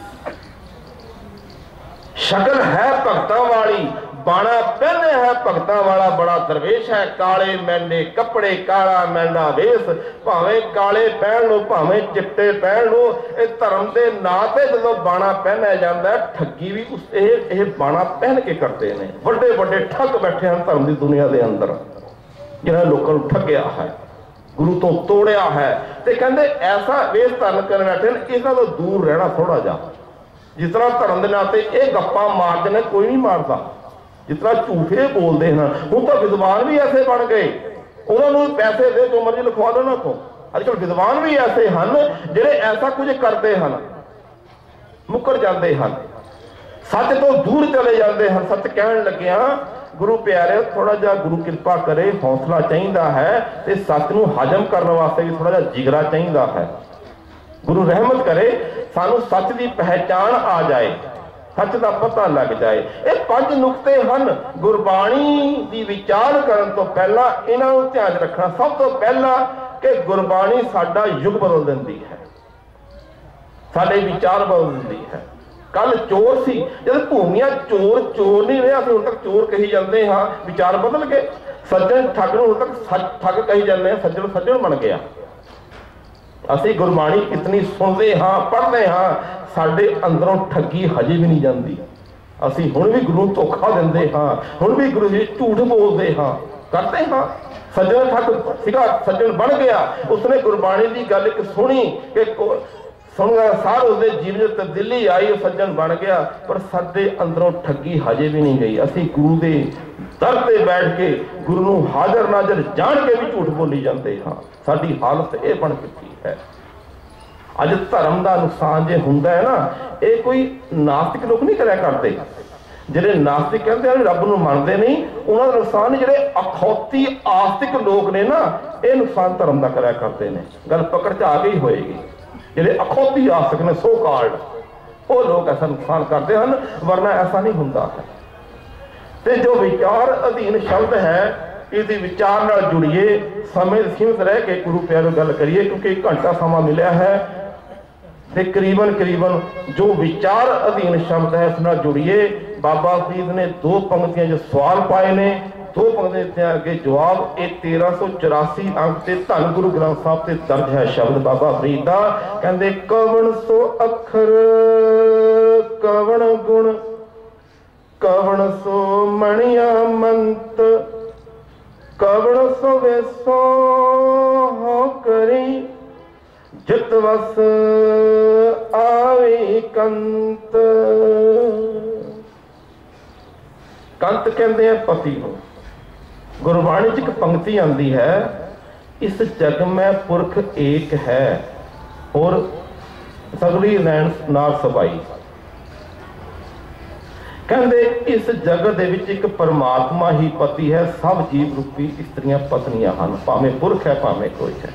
शक्ल है भगतां वाली, बाणा पहने है भगतां वाला, बड़ा दरवेश है। काले मैंडे कपड़े, काला मैंडा वेश, भावे काले पहन लो भावे चिट्टे पहन लो, धर्म के नां ते जो बाणा पहना जाता है ठगी भी उस बाणा पहन के करते हैं। बड़े बड़े ठग बैठे हैं धर्म की दुनिया के अंदर, जिन्हें लोगों को ठगया है, गुरु तो तोड़िया है। तो कहते ऐसा वेश धारण कर बैठे, इसका तो दूर रहना थोड़ा जा। जिस तरह धर्म के नाते ये गप्पा मारते हैं कोई नहीं मारता, जिस तरह झूठे बोलते हैं। हूँ तो विद्वान भी ऐसे बन गए, उन्होंने पैसे दे जो मर्जी लिखवा दो ना को। अजकल विद्वान भी ऐसे हैं जिहड़े ऐसा कुछ करते हैं, मुकर जाते हैं, सच तो दूर चले जाते हैं। सच कहन लग्या गुरु प्यारे थोड़ा जा गुरु कृपा करे, हौसला चाहिए है, तो सच नूं हजम करने वास्ते भी थोड़ा जा जिगरा चाहिए है। गुरु रहमत करे सानू सच की पहचान आ जाए, सच का पता लग जाए। ये 5 नुकते हैं गुरबाणी की विचार करने तो पहला इन्हों ध्यान रखना। सब तो पहला कि गुरबाणी साडा युग बदल देती है, साडे विचार बदल देती है। कल चोर सी, जब भूमिया चोर चोर नहीं रहा, हम तक चोर कही जाते हाँ, विचार बदल गए। सज्जन ठग नूं हुण तक ठग कही जाते हैं, सज्जन सज्जन बन गया। असी गुरबाणी कितनी सुनते हाँ पढ़ते हाँ, साडे अंदरों ठगी हजे भी नहीं जाती। असी हुण भी गुरु धोखा देंदे हाँ, हुण भी गुरु जी झूठ बोलते हाँ, करते हाँ। सज्जन ठग सीगा, सज्जन बन गया, उसने गुरबाणी की गल एक सुनी कि सुनगा सार उसके जीवन में तब्दीली आई, सज्जन बन गया। पर साडे अंदरों ठगी हजे भी नहीं गई। असी गुरु के दर से बैठ के गुरु नूं हाजर नाजर जान के भी झूठ बोली जाते हाँ। साडी हालत ये बन चुकी है। अज धर्म का नुकसान जो हुंदा है ना, ये कोई नास्तिक लोग नहीं करा करते। जिहड़े नास्तिक कहते हैं रब नूं मनदे नहीं, उन्हां दा नुकसान जिहड़े अखौती आस्तिक लोग ने ना, ये नुकसान धर्म का करा करते हैं। गल पकड़ च आ गई होएगी। जिहड़े अखौती आस्तिक ने सो कॉल्ड, वो लोग ऐसा नुकसान करते हैं, वरना ऐसा नहीं होता है। तो जो विचार अधीन शब्द है, इस विचार नाल जुड़िए, समय सीमित रह के गुरु प्यारे गल करिए, क्योंकि 1 घंटा समा मिला है। तो करीबन जो विचार अधीन शब्द है उस नाल जुड़िए। बाबा फरीद ने 2 पंक्तियां जो सवाल पाए ने, 2 पंक्तियां अगे जवाब। ये 1384 अंक से धन गुरु ग्रंथ साहब से दर्ज है शब्द बाबा फरीद का। कहते कवण सो अखर कवण गुण, कवण सो मणिया मंत, कवण सो वेसो हो करी, जित वस आवी कंत। कंत कहते हैं पति को। गुरबाणी च एक पंक्ति आती है, इस जग में पुरख एक है और सगली नैन नाल सबाई। कहते इस जगत दे विच एक परमात्मा ही पति है, सब जीव रूपी स्त्रियां पत्नियां हैं, भावें पुरख है भावें कोई है।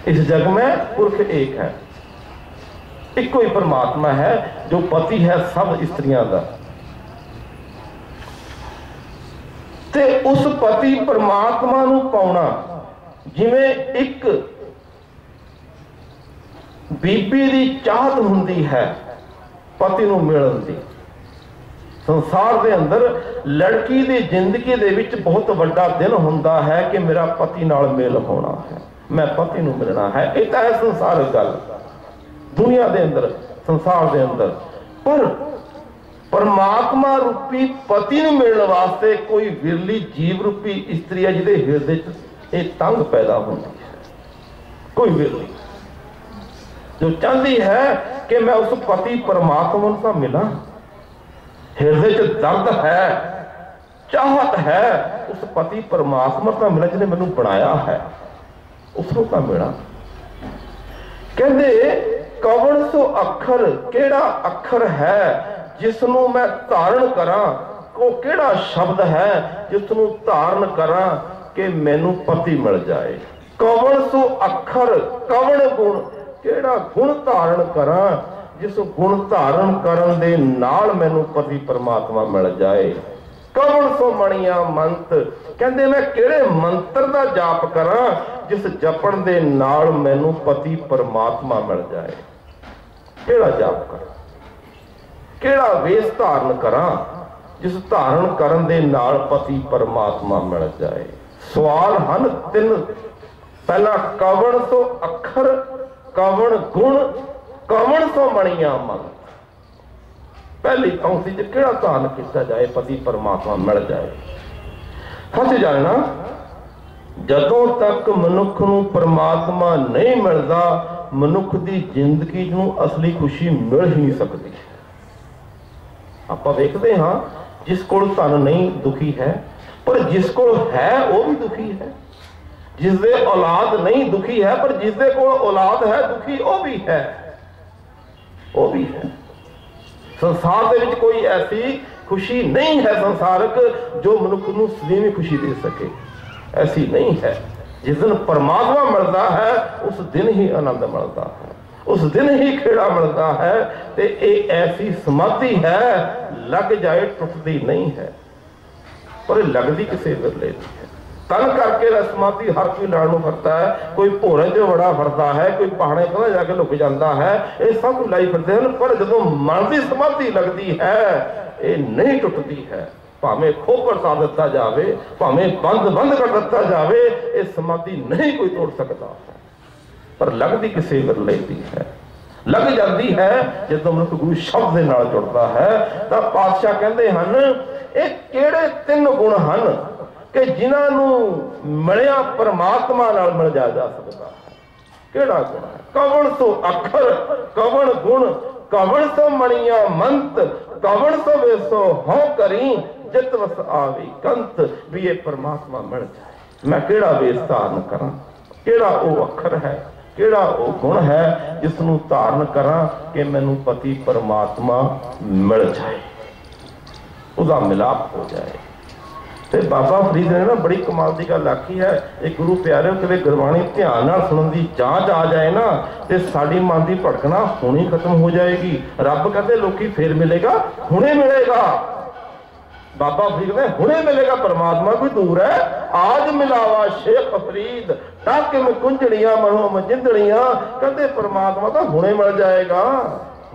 इस जग में पुरख एक है, एक ही परमात्मा है जो पति है सब स्त्रियां का। ते उस पति परमात्मा नूं पाउणा जिवें एक बीबी दी चाहत हुंदी है पति नूं मिलण दी। संसार के अंदर लड़की की जिंदगी दे विच बहुत बड़ा दिन हुंदा है कि मेरा पति नाल मेल होना है, मैं पति नूं मिलना है। ये तो है संसार गल दुनिया के अंदर, संसार के अंदर। पर परमात्मा रूपी पति नूं मिलने वास्ते कोई विरली जीव रूपी स्त्री है जिहदे हिरदे च एक तंग पैदा होती है। कोई विरली जो चाहती है कि मैं उस पति परमात्मा से मिला, हृदय च दर्द है, चाहत है उस पति परमात्मा का मिला जिन्हें मैनू बनाया है, उसनों का मिला। कहते कवन सो अखर, केड़ा अखर है जिसनों मैं धारण करा, वो केड़ा शब्द है जिसनों धारण करा कि मैनू पति मिल जाए। कवन सो अखर, कवन गुण, केड़ा गुण धारण करा जिस गुण धारण करन दे नाल मैनू पति परमात्मा मिल जाए। कवन सो मणिया मंत, कहते मैं केड़े मंत्र दा जाप करा जिस जपण दे नाल मैनू पति परमात्मा मिल जाए। केड़ा जाप करा, केड़ा वेश धारण करा जिस धारण करन दे नाल पति परमात्मा मिल जाए। सवाल हन तीन, पहला कवन सो अखर, कवन गुण, कवन सो मणिया मंत। पहली पंक्ति च केड़ा धारण किया जाए पति परमात्मा मिल जाए। सच जानना जदों तक मनुख नूं परमात्मा नहीं मिलता, मनुख की जिंदगी नूं असली खुशी मिल ही नहीं सकती। आपां वेखदे हां जिस कोल धन नहीं दुखी है, पर जिस कोल है वो भी दुखी है। जिसदे औलाद नहीं दुखी है, पर जिसदे कोल औलाद है दुखी वो भी है, वो भी है। संसार दे विच कोई ऐसी खुशी नहीं है संसारक जो मनुख नूं सदीवी खुशी दे सके, ऐसी नहीं है। जिस दिन परमात्मा मिलता है उस दिन ही आनंद मिलता है, उस दिन ही खेड़ा मिलता है। ते ये ऐसी समाधि है लग जाए टुटती नहीं है, पर लगती किसी विरले नहीं है। तन करके समाधि हर कोई लाणू फिरता है, कोई भोरे च बड़ा फिरता है, कोई पहाड़े पर जाके लुक जाता है, ये सब लाई फिरते हैं। पर जो मन की समाधि लगती है ये नहीं टुटती है। भावें खोपड़ सा दिता जाए, भावें बंद कर दिता जाए, ये समाधि नहीं कोई तोड़ सकता है। पर लगती किसी विरले दी है, लग जाती है जो मनुख गुरु शब्द के नाल जुड़ता है। तो पातशाह कहते हैं ये केड़े तीन गुण हैं कि जिन्होंने मिलिया परमात्मा नाल मिल जा सकता है। केड़ा गुण है? कवन सो अखर, कवन गुण, कवन सो मणिया मंत, कवन सो वेसो हो करी जित वस आवी कंत। भी ये परमात्मा मिल जाए, मैं केड़ा वेश धारण करा, केड़ा वो अखर है, केड़ा वो गुण है जिसनों धारण करा कि मैनू पति परमात्मा मिल जाए, उसका मिलाप हो जाए। ते बाबा फरीद ने ना बड़ी कमाल की गल आखी है, एक गुरु प्यारे कि गुरबाणी ध्यान नाल सुनन की जांच आ जाए ना तो साड़ी मन की भड़कना हुणे खत्म हो जाएगी। रब कहते लोकी फिर मिलेगा, हुणे मिलेगा। बाबा फरीद ने हुणे मिलेगा, परमात्मा कोई दूर है। आज मिलावा शेख फरीद टाके में कुंजड़ियां मनो मजिंदड़ियां, कहते परमात्मा तो हुणे मिल जाएगा।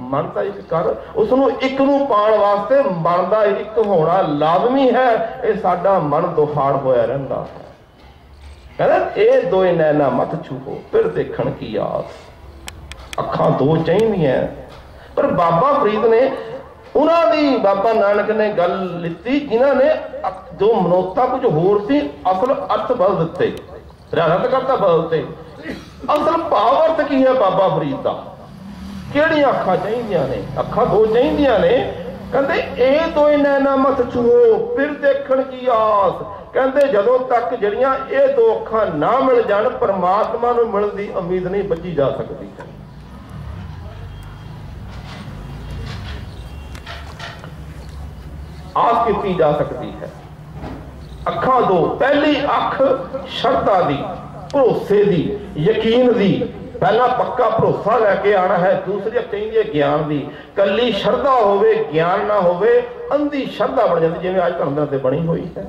मन तो एक कर, उसनों एक नूं पाण वास्ते मन दा एक होना लाजमी है। ये साडा मन दुहाड़ होया रहिंदा है। कहते ए दोए नैना मत छूहो फिर देखण की आस, अखां दो चाहीदियां। पर बाबा फरीद ने उन्होंने बाबा नानक ने गल लिती जिन्हों ने जो मनोता कुछ होर सी असल अर्थ बदल दिते, रियासत करता बदलते। असल भाव अर्थ की है बाबा फरीद का? किहड़ियां अखां चाहीदियां ने? अखां दो चाहीदियां ने। कहते ए दोए नैना मत छूहो फिर देखण की आस। कहते जदों तक जड़ियां ये दो अखां ना मिल जाण परमात्मा नूं मिलण दी उम्मीद नहीं बची जा सकती है। आस की जा सकती है। अखां दो, पहली अख शरधा दी, भरोसे दी, यकीन दी, पहला पक्का भरोसा लैके आना है। दूसरी चाहिए ज्ञान की। कली शरधा होवे ज्ञान ना होवे अंधी शरधा बन जाती, जिवें अज धर्म से बनी हुई है।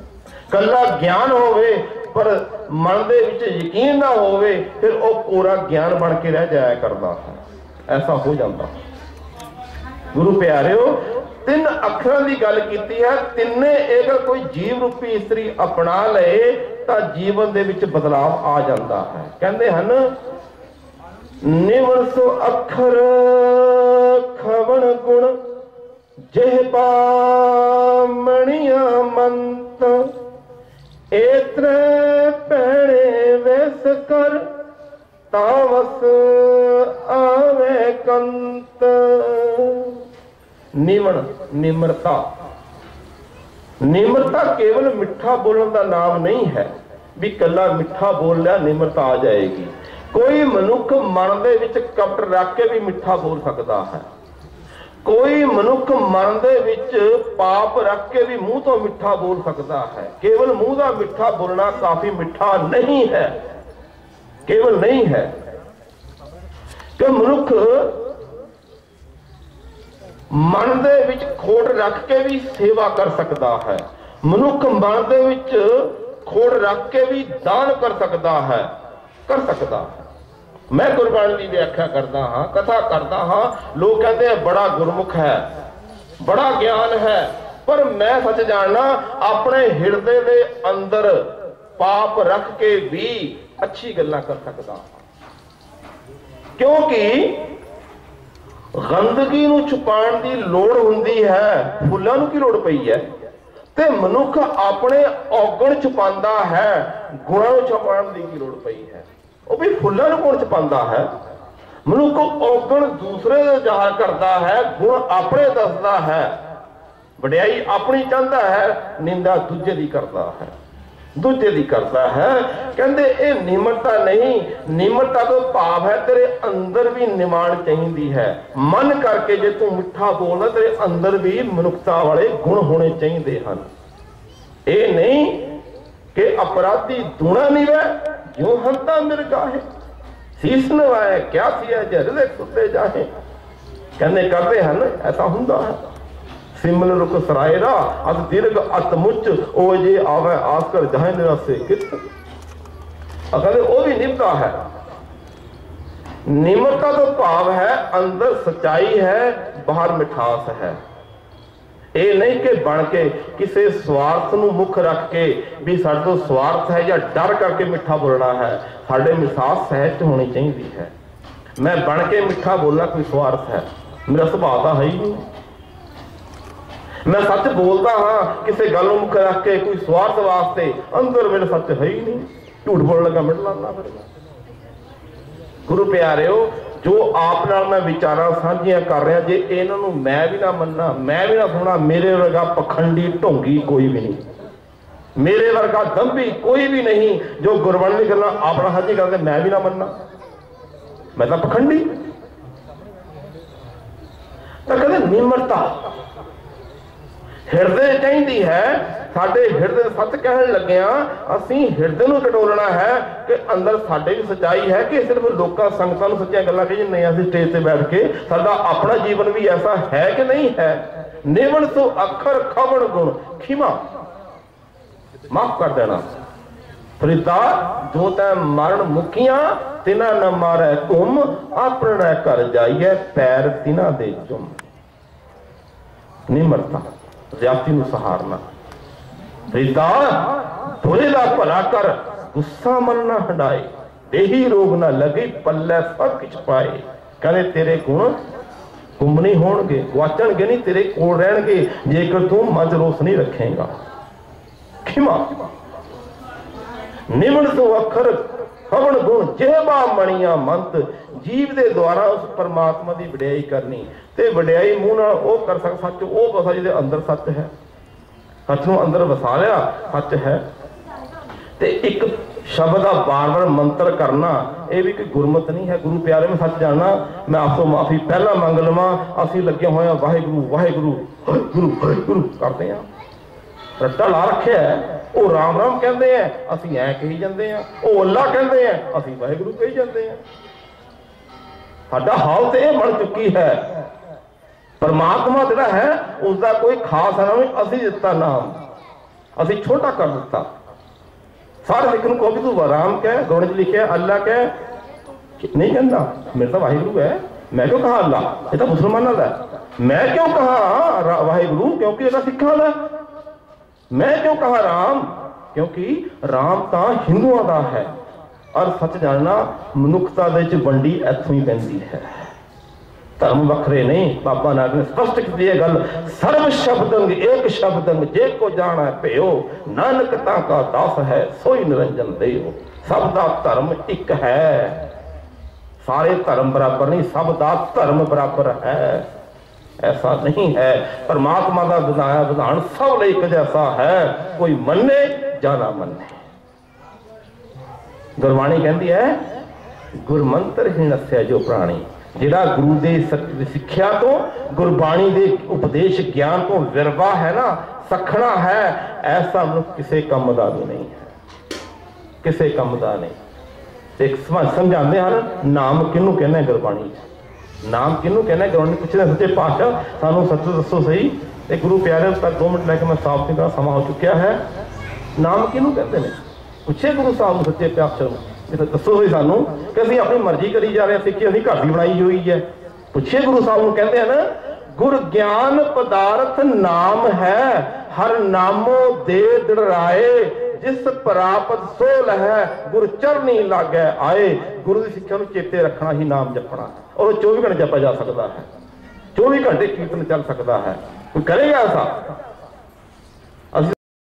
कला ज्ञान होवे पर मन दे विच यकीन ना होवे फिर वो कोरा ज्ञान बन के रह जाया करता है। ऐसा हो जाता। गुरु प्यारिओ तीन अखरां की गल कीती है। तिन्ने अगर कोई जीव रूपी इस्त्री अपना ले तो जीवन दे विच बदलाव आ जाता है। कहते हैं निवण सो अखर खवण गुण जेहबा मणिया मंत, एतरे पैणे वेस कर तावस आवे कंत। निवण निम्रता, निम्रता केवल मिठा बोलने का नाम नहीं है भी कला मिठा बोल लिया निम्रता आ जाएगी। कोई मनुख मन दे विच कपट रख के भी मिठा बोल सकता है, कोई मनुख मन दे विच पाप रख के भी मुंह तो मिठा बोल सकता है। केवल मुंह का मिठा बोलना काफी मिठा नहीं है, केवल नहीं है कि मनुख मन दे विच खोट रख के भी सेवा कर सकता है, मनुख मन दे विच खोट रख के भी दान कर सकता है, कर सकता है। मैं गुरबाणी की व्याख्या करता हाँ, कथा करता हाँ, लोग कहते हैं बड़ा गुरमुख है, बड़ा ज्ञान है, पर मैं सच जानना अपने हिरदे दे अंदर पाप रख के भी अच्छी गल्लां कर सकता हाँ। क्योंकि गंदगी नूं छुपाउण दी लोड़ हुंदी है, फुल्लां नूं की लोड़ पई है। ते मनुख अपने औगण छुपांदा है, गुणां नूं छुपाउण दी की लोड़ पई है। वो भी फुल्लां नूं कौन छुपांदा है? मनुख औगण दूसरे दे जाहिर करदा है, गुण अपने दसदा है, वडियाई अपनी चाहता है, निंदा दूजे दी करदा है, दूजे दी करता है। कहते ये निम्रता नहीं, निम्रता तो भाव है तेरे अंदर भी निमाण चाहिए है। मन करके जे तू मिठा बोलना तेरे अंदर भी मनुखता वाले गुण होने चाहिए हैं। ये नहीं कि अपराधी दूना नहीं वै जो हंता मिर्गा है, शीस नवाए क्या सिया जहरे सुते जाए। कहने करते हैं ऐसा हुंदा है। सिमल रुक सरायरा अत दीर्घ अत मुच ओ जे आवे आसकर जहां निरासे कित। कहते वो भी निम्रता है। निम्रता तो भाव है अंदर सच्चाई है, बाहर मिठास है। ये नहीं कि बन के किसी स्वार्थ नूं मुख रख के भी साडे तो स्वार्थ है या डर करके मिठा बोलना है। साडे मिसास सहज होनी चाहिए है। मैं बन के मिठा बोलना कोई स्वार्थ है, मेरा सुभाव तो है ही नहीं। मैं सच बोलता हाँ किसी गल मुख रख के कोई स्वार्थ वास्ते, अंदर मेरे सच है ही नहीं, झूठ बोलने लगा मिट लाना। फिर गुरु प्यारिओ जो आप नाल मैं विचारां साझियां कर रहा, जे इन्हां नूं मैं भी ना मन्ना, मैं भी ना सुना, मेरे वर्गा पखंडी ढोंगी कोई भी नहीं, मेरे वर्गा दंभी कोई भी नहीं जो गुरबाणी दी गल्लां अपना साझी करदे मैं भी ना मन्ना, मैं तो पखंडी। तो कहते निम्रता हिरदे चाहिए है। साडे हिरदे सच कहन लग्या असीं हिरदे नूं टटोलना है कि अंदर साडे भी सच्चाई है कि सिर्फ लोकां संगतां नूं सच्चियां गल्लां कही नहीं। असीं स्टेज ते बैठ के साडा अपना जीवन भी ऐसा है कि नहीं है। निवण सो अखर खवण गुण खिमा, माफ कर देना। फरीदा जो तै मरण मुखियां तिना न मारै घुम, अपना घर जाइए पैर तिना दे चुम। निम्रता ज्यादती नूं सहारना। फरीदा बुरे दा भला कर, गुस्सा मन ना हटाए, देही रोग ना लगे, पल्ले सब किछ पाए। कहते तेरे गुण गुम नहीं होणगे, गुआचणगे नहीं, तेरे कोल रहणगे जेकर तू मन रोस नहीं रखेगा। खिमा निमण तो अखर हवन गुण जेबा मणिया मंत, जीव दे द्वारा उस परमात्मा की वडियाई करनी। ते वडियाई मूँह नाल ओ कर सक, सच ओ बसा जिहदे अंदर सच है, सच नूं अंदर वसा लिया सच है। ते एक शब्द का बार बार मंत्र करना ये भी कोई गुरमत नहीं है। गुरु प्यारे में सच जानना, मैं आपको माफी पहला मंग लवां। असीं लगे हुए वाहिगुरू वाहिगुरू वाहिगुरू वाहिगुरू करते हैं, रट्टा ला रखे है। वो राम राम कहते हैं, असीं ऐ कही जाते हैं। वो अल्लाह कहते हैं, असीं वाहिगुरू कही जाते हैं। साडा हाल तो यह बन चुकी है। परमात्मा जिहड़ा है उसका कोई खास नाम नहीं, असीं दिता नाम, असीं छोटा कर दिता। सारे सिख को भी तू राम कह, गुरबाणी च लिखिया अल्लाह कह, नहीं कहता मेरे तो वाहिगुरू है। मैं क्यों कहा अल्लाह, ये तो मुसलमानों का है। मैं क्यों कहा वाहिगुरू, क्योंकि ये सिखा का। मैं क्यों कहा राम, क्योंकि राम तो हिंदुओं का है। और सच जानना मनुखता दे वंडी इत्थों ही पैंदी है, धर्म वखरे नहीं। बाबा नानक ने स्पष्ट की है गल, सर्व शब्दंग एक शब्दंग जे को जाना है भयो, नानक का दास है सोई निरंजन देव। सब दा धर्म एक है, सारे धर्म बराबर नहीं, सब दा धर्म बराबर है। ऐसा नहीं है। परमात्मा का बनाया विधान सब लिए एक जैसा है, कोई मन्ने या ना मन्ने। गुरबाणी कहती है गुरमंत्र ही नस्या जो प्राणी, जिहड़ा गुरु दे सिक्ख्या तो गुरबाणी दे उपदेश ज्ञान तो विरवा है ना, सखना है, ऐसा मनुष्य किसी काम का भी नहीं है, किसी काम का नहीं। एक समझाते हैं नाम किनू कहना गुरबाणी, नाम किनू कहना गुरबाणी। पुछते सच्चे पातशाह सानू सच दसो सही, एक गुरु प्यारे तक 2 मिनट लैके मैं साफ नहीं करा, समा हो चुकिया है। नाम किनू कहते हैं? पूछे गुरु साहब सच्चे पातशाह दसो सही सानू कि असं अपनी मर्जी करी जा रहे हैं, सिक्खी अभी घर की बनाई हुई है। पूछे गुरु साहब कहते हैं ना, गुर ज्ञान पदार्थ नाम है, हर नामो दे दृढ़ाए, जिस प्राप्त सो लहै, गुर चरनी लागै आए। गुरु की सिक्ख्या चेते रखना ही नाम जपना, और 24 घंटे जपा जा सकता है, 24 घंटे कीर्तन चल सकता है। कोई करेगा ऐसा?